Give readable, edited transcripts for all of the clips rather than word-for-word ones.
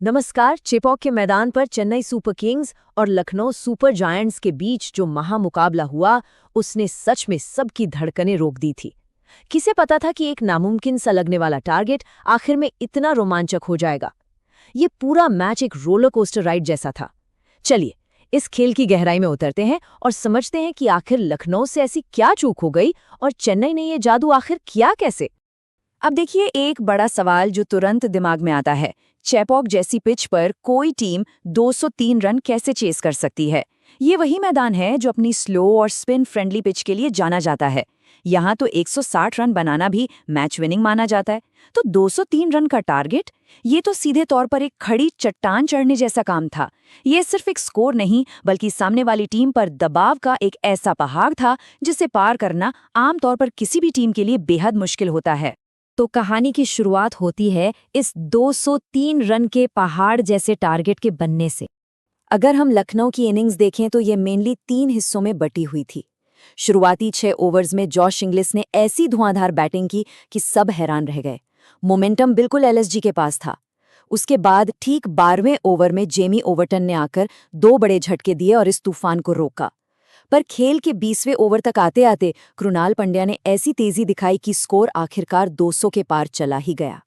नमस्कार। चेपॉक के मैदान पर चेन्नई सुपर किंग्स और लखनऊ सुपर जायंट्स के बीच जो महामुकाबला हुआ, उसने सच में सबकी धड़कनें रोक दी थी। किसे पता था कि एक नामुमकिन सा लगने वाला टारगेट आखिर में इतना रोमांचक हो जाएगा। ये पूरा मैच एक रोलर कोस्टर राइड जैसा था। चलिए इस खेल की गहराई में उतरते हैं और समझते हैं कि आखिर लखनऊ से ऐसी क्या चूक हो गई और चेन्नई ने ये जादू आखिर किया कैसे। अब देखिए, एक बड़ा सवाल जो तुरंत दिमाग में आता है, चेपॉक जैसी पिच पर कोई टीम 203 रन कैसे चेस कर सकती है। ये वही मैदान है जो अपनी स्लो और स्पिन फ्रेंडली पिच के लिए जाना जाता है। यहाँ तो 160 रन बनाना भी मैच विनिंग माना जाता है, तो 203 रन का टारगेट, ये तो सीधे तौर पर एक खड़ी चट्टान चढ़ने जैसा काम था। ये सिर्फ एक स्कोर नहीं, बल्कि सामने वाली टीम पर दबाव का एक ऐसा पहाड़ था जिसे पार करना आमतौर पर किसी भी टीम के लिए बेहद मुश्किल होता है। तो कहानी की शुरुआत होती है इस 203 रन के पहाड़ जैसे टारगेट के बनने से। अगर हम लखनऊ की इनिंग्स देखें तो ये मेनली 3 हिस्सों में बटी हुई थी। शुरुआती 6 ओवर्स में जॉश इंग्लिस ने ऐसी धुआंधार बैटिंग की कि सब हैरान रह गए। मोमेंटम बिल्कुल एलएसजी के पास था। उसके बाद ठीक 12वें ओवर में जेमी ओवर्टन ने आकर 2 बड़े झटके दिए और इस तूफान को रोका। पर खेल के 20वें ओवर तक आते आते कृणाल पंड्या ने ऐसी तेजी दिखाई कि स्कोर आखिरकार 200 के पार चला ही गया।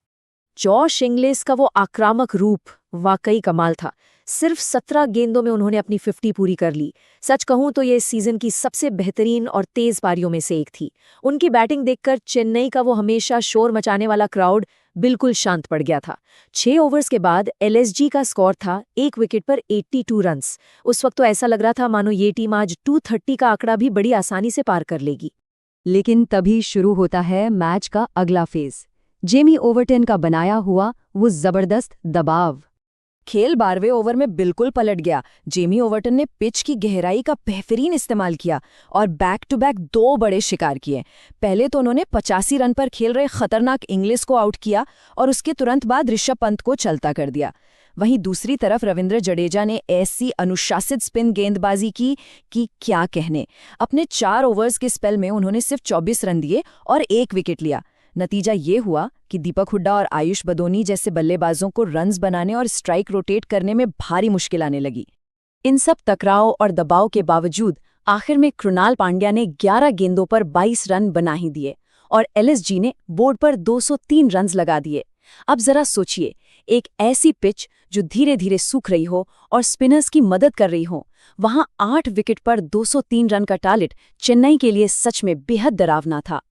जॉश इंग्लिस का वो आक्रामक रूप वाकई कमाल था। सिर्फ 17 गेंदों में उन्होंने अपनी 50 पूरी कर ली। सच कहूं तो ये इस सीजन की सबसे बेहतरीन और तेज पारियों में से एक थी। उनकी बैटिंग देखकर चेन्नई का वो हमेशा शोर मचाने वाला क्राउड बिल्कुल शांत पड़ गया था। 6 ओवर्स के बाद एलएसजी का स्कोर था 1 विकेट पर 82 रन्स। उस वक्त तो ऐसा लग रहा था मानो ये टीम आज 230 का आंकड़ा भी बड़ी आसानी से पार कर लेगी। लेकिन तभी शुरू होता है मैच का अगला फेज। जेमी ओवर्टन का बनाया हुआ वो जबरदस्त दबाव। खेल 12वें ओवर में बिल्कुल पलट गया। जेमी ओवर्टन ने पिच की गहराई का बेहतरीन इस्तेमाल किया और बैक टू बैक 2 बड़े शिकार किए। पहले तो उन्होंने 85 रन पर खेल रहे खतरनाक इंग्लिस को आउट किया और उसके तुरंत बाद ऋषभ पंत को चलता कर दिया। वहीं दूसरी तरफ रविंद्र जडेजा ने ऐसी अनुशासित स्पिन गेंदबाजी की कि क्या कहने। अपने 4 ओवर्स के स्पेल में उन्होंने सिर्फ 24 रन दिए और 1 विकेट लिया। नतीजा ये हुआ कि दीपक हुड्डा और आयुष बदोनी जैसे बल्लेबाजों को रन्स बनाने और स्ट्राइक रोटेट करने में भारी मुश्किल आने लगी। इन सब टकराव और दबाव के बावजूद आखिर में कृणाल पांड्या ने 11 गेंदों पर 22 रन बना ही दिए और एलएसजी ने बोर्ड पर 203 रन लगा दिए। अब जरा सोचिए, एक ऐसी पिच जो धीरे धीरे सूख रही हो और स्पिनर्स की मदद कर रही हो, वहां 8 विकेट पर 203 रन का टारगेट चेन्नई के लिए सच में बेहद डरावना था।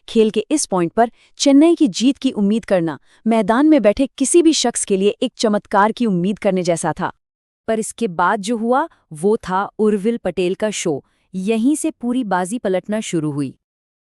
खेल के इस पॉइंट पर चेन्नई की जीत की उम्मीद करना मैदान में बैठे किसी भी शख्स के लिए एक चमत्कार की उम्मीद करने जैसा था। पर इसके बाद जो हुआ वो था उर्विल पटेल का शो। यहीं से पूरी बाजी पलटना शुरू हुई।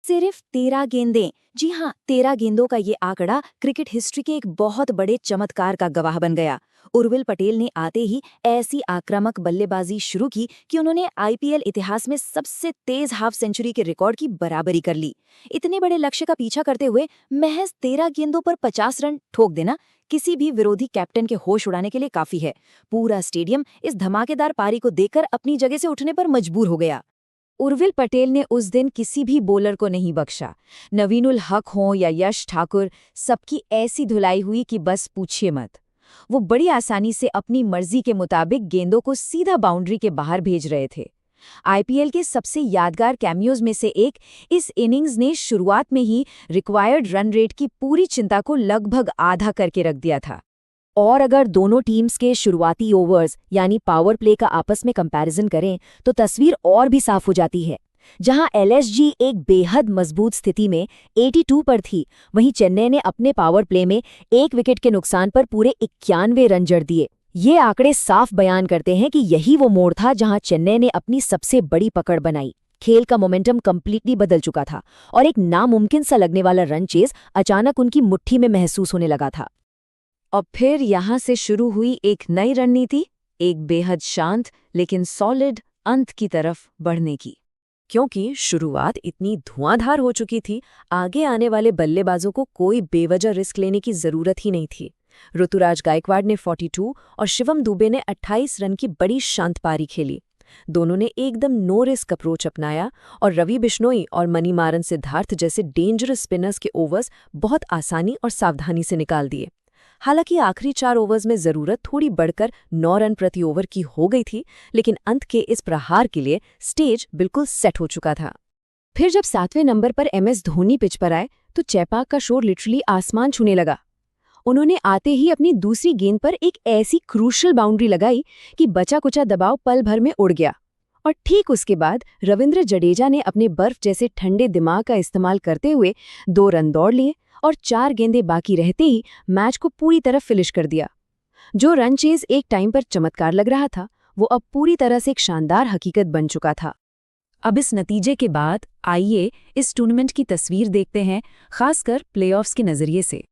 सिर्फ 13 गेंदें, जी हाँ, 13 गेंदों का ये आंकड़ा क्रिकेट हिस्ट्री के एक बहुत बड़े चमत्कार का गवाह बन गया। उर्विल पटेल ने आते ही ऐसी आक्रामक बल्लेबाजी शुरू की कि उन्होंने आईपीएल इतिहास में सबसे तेज हाफ सेंचुरी के रिकॉर्ड की बराबरी कर ली। इतने बड़े लक्ष्य का पीछा करते हुए महज 13 गेंदों पर 50 रन ठोक देना किसी भी विरोधी कैप्टन के होश उड़ाने के लिए काफी है। पूरा स्टेडियम इस धमाकेदार पारी को देखकर अपनी जगह से उठने पर मजबूर हो गया। उर्विल पटेल ने उस दिन किसी भी बॉलर को नहीं बख्शा। नवीनुल हक हों या यश ठाकुर, सबकी ऐसी धुलाई हुई कि बस पूछिए मत। वो बड़ी आसानी से अपनी मर्जी के मुताबिक गेंदों को सीधा बाउंड्री के बाहर भेज रहे थे। आईपीएल के सबसे यादगार कैमियोज में से एक इस इनिंग्स ने शुरुआत में ही रिक्वायर्ड रन रेट की पूरी चिंता को लगभग आधा करके रख दिया था। और अगर दोनों टीम्स के शुरुआती ओवर्स यानी पावर प्ले का आपस में कंपैरिजन करें तो तस्वीर और भी साफ हो जाती है। जहां एलएसजी एक बेहद मजबूत स्थिति में 82 पर थी, वहीं चेन्नई ने अपने पावर प्ले में 1 विकेट के नुकसान पर पूरे 91 रन जड़ दिए। ये आंकड़े साफ बयान करते हैं कि यही वो मोड़ था जहां चेन्नई ने अपनी सबसे बड़ी पकड़ बनाई। खेल का मोमेंटम कंप्लीटली बदल चुका था और एक नामुमकिन सा लगने वाला रन चेस अचानक उनकी मुट्ठी में महसूस होने लगा था। और फिर यहां से शुरू हुई एक नई रणनीति, एक बेहद शांत लेकिन सॉलिड अंत की तरफ बढ़ने की। क्योंकि शुरुआत इतनी धुआंधार हो चुकी थी, आगे आने वाले बल्लेबाजों को कोई बेवजह रिस्क लेने की जरूरत ही नहीं थी। ऋतुराज गायकवाड़ ने 42 और शिवम दुबे ने 28 रन की बड़ी शांत पारी खेली। दोनों ने एकदम नो रिस्क अप्रोच अपनाया और रवि बिश्नोई और मणिमारन सिद्धार्थ जैसे डेंजरस स्पिनर्स के ओवर्स बहुत आसानी और सावधानी से निकाल दिए। हालांकि आखिरी 4 ओवर्स में जरूरत थोड़ी बढ़कर 9 रन प्रति ओवर की हो गई थी, लेकिन अंत के इस प्रहार के लिए स्टेज बिल्कुल सेट हो चुका था। फिर जब 7वें नंबर पर MS धोनी पिच पर आए तो चेपाक का शोर लिटरली आसमान छूने लगा। उन्होंने आते ही अपनी दूसरी गेंद पर एक ऐसी क्रूशल बाउंड्री लगाई कि बचा कुचा दबाव पल भर में उड़ गया। और ठीक उसके बाद रविंद्र जडेजा ने अपने बर्फ जैसे ठंडे दिमाग का इस्तेमाल करते हुए 2 रन दौड़ लिए और 4 गेंदें बाकी रहते ही मैच को पूरी तरह फिनिश कर दिया। जो रन चेज एक टाइम पर चमत्कार लग रहा था, वो अब पूरी तरह से एक शानदार हकीकत बन चुका था। अब इस नतीजे के बाद आइए इस टूर्नामेंट की तस्वीर देखते हैं, खासकर प्लेऑफ्स के नजरिए से।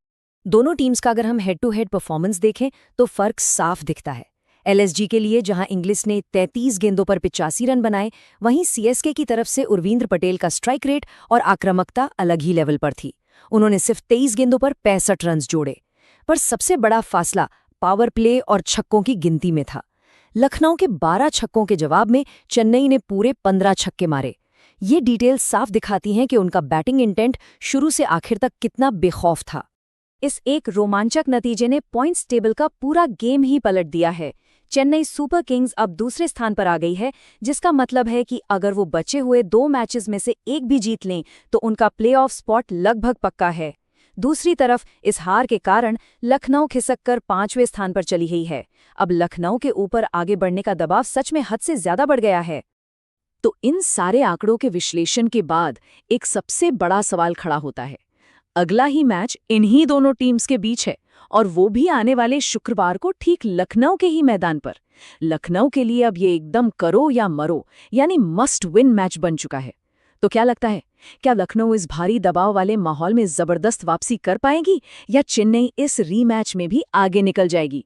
दोनों टीम्स का अगर हम हेड टू हेड परफॉर्मेंस देखें तो फर्क साफ दिखता है। LSG के लिए जहां इंग्लिश ने 33 गेंदों पर 85 रन बनाए, वहीं CSK की तरफ से उर्विंद्र पटेल का स्ट्राइक रेट और आक्रामकता अलग ही लेवल पर थी। उन्होंने सिर्फ 23 गेंदों पर 65 रन जोड़े। पर सबसे बड़ा फासला पावर प्ले और छक्कों की गिनती में था। लखनऊ के 12 छक्कों के जवाब में चेन्नई ने पूरे 15 छक्के मारे। ये डिटेल साफ दिखाती हैं कि उनका बैटिंग इंटेंट शुरू से आखिर तक कितना बेखौफ था। इस एक रोमांचक नतीजे ने पॉइंट्स टेबल का पूरा गेम ही पलट दिया है। चेन्नई सुपर किंग्स अब दूसरे स्थान पर आ गई है, जिसका मतलब है कि अगर वो बचे हुए 2 मैचेस में से एक भी जीत लें तो उनका प्लेऑफ स्पॉट लगभग पक्का है। दूसरी तरफ इस हार के कारण लखनऊ खिसककर 5वें स्थान पर चली गई है। अब लखनऊ के ऊपर आगे बढ़ने का दबाव सच में हद से ज्यादा बढ़ गया है। तो इन सारे आंकड़ों के विश्लेषण के बाद एक सबसे बड़ा सवाल खड़ा होता है। अगला ही मैच इन्हीं दोनों टीम्स के बीच है, और वो भी आने वाले शुक्रवार को ठीक लखनऊ के ही मैदान पर। लखनऊ के लिए अब ये एकदम करो या मरो यानी मस्ट विन मैच बन चुका है। तो क्या लगता है, क्या लखनऊ इस भारी दबाव वाले माहौल में जबरदस्त वापसी कर पाएगी या चेन्नई इस रीमैच में भी आगे निकल जाएगी?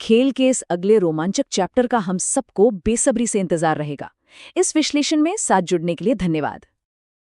खेल के इस अगले रोमांचक चैप्टर का हम सबको बेसब्री से इंतजार रहेगा। इस विश्लेषण में साथ जुड़ने के लिए धन्यवाद।